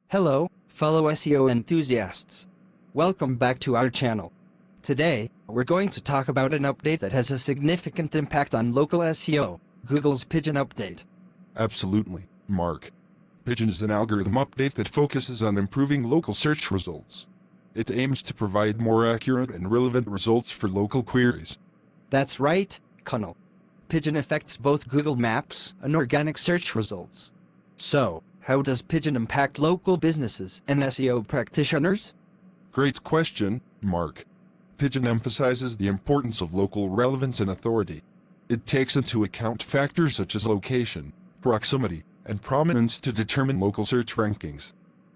Hello, fellow SEO enthusiasts. Welcome back to our channel. Today, we're going to talk about an update that has a significant impact on local SEO, Google's Pigeon update. Absolutely, Mark. Pigeon is an algorithm update that focuses on improving local search results. It aims to provide more accurate and relevant results for local queries. That's right, Kunal. Pigeon affects both Google Maps and organic search results. So, how does Pigeon impact local businesses and SEO practitioners? Great question, Mark. Pigeon emphasizes the importance of local relevance and authority. It takes into account factors such as location, proximity, and prominence to determine local search rankings.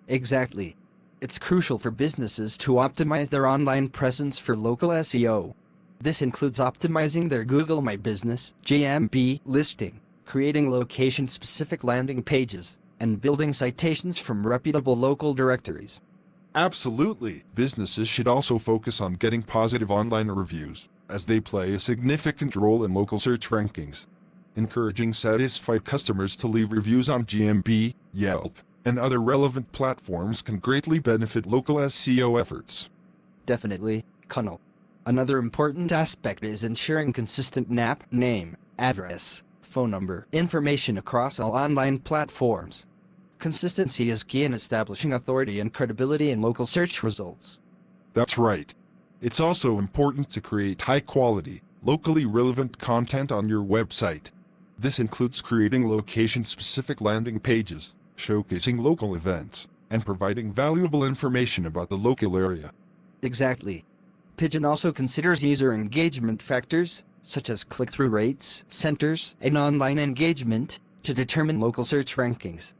Exactly. It's crucial for businesses to optimize their online presence for local SEO. This includes optimizing their Google My Business (GMB) listing, creating location-specific landing pages, and building citations from reputable local directories. Absolutely. Businesses should also focus on getting positive online reviews, as they play a significant role in local search rankings. Encouraging satisfied customers to leave reviews on GMB, Yelp, and other relevant platforms can greatly benefit local SEO efforts. Definitely, Kunal. Another important aspect is ensuring consistent name, address, phone number information across all online platforms. Consistency is key in establishing authority and credibility in local search results. That's right. It's also important to create high-quality, locally relevant content on your website. This includes creating location-specific landing pages, showcasing local events, and providing valuable information about the local area. Exactly. Pigeon also considers user engagement factors, such as click-through rates, centers, and online engagement, to determine local search rankings.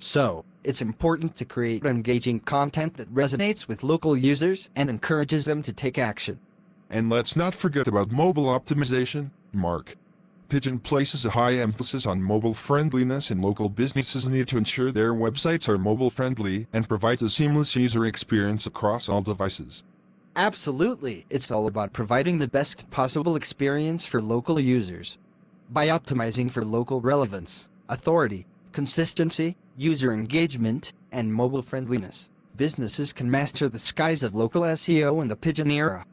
So, it's important to create engaging content that resonates with local users and encourages them to take action. And let's not forget about mobile optimization, Mark. Pigeon places a high emphasis on mobile friendliness, and local businesses need to ensure their websites are mobile-friendly and provide a seamless user experience across all devices. Absolutely, it's all about providing the best possible experience for local users. By optimizing for local relevance, authority, consistency, user engagement, and mobile friendliness, businesses can master the skies of local SEO in the Pigeon era.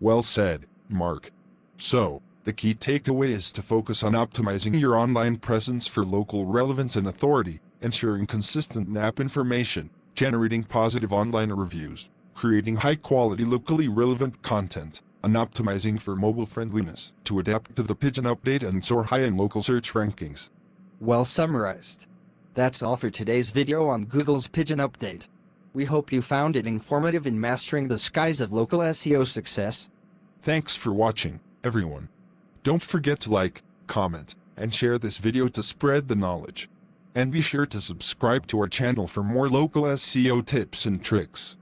Well said, Mark. So, the key takeaway is to focus on optimizing your online presence for local relevance and authority, ensuring consistent app information, generating positive online reviews, creating high-quality locally relevant content, and optimizing for mobile friendliness to adapt to the Pigeon update and soar high in local search rankings. Well summarized. That's all for today's video on Google's Pigeon update. We hope you found it informative in mastering the skies of local SEO success. Thanks for watching, everyone. Don't forget to like, comment, and share this video to spread the knowledge. And be sure to subscribe to our channel for more local SEO tips and tricks.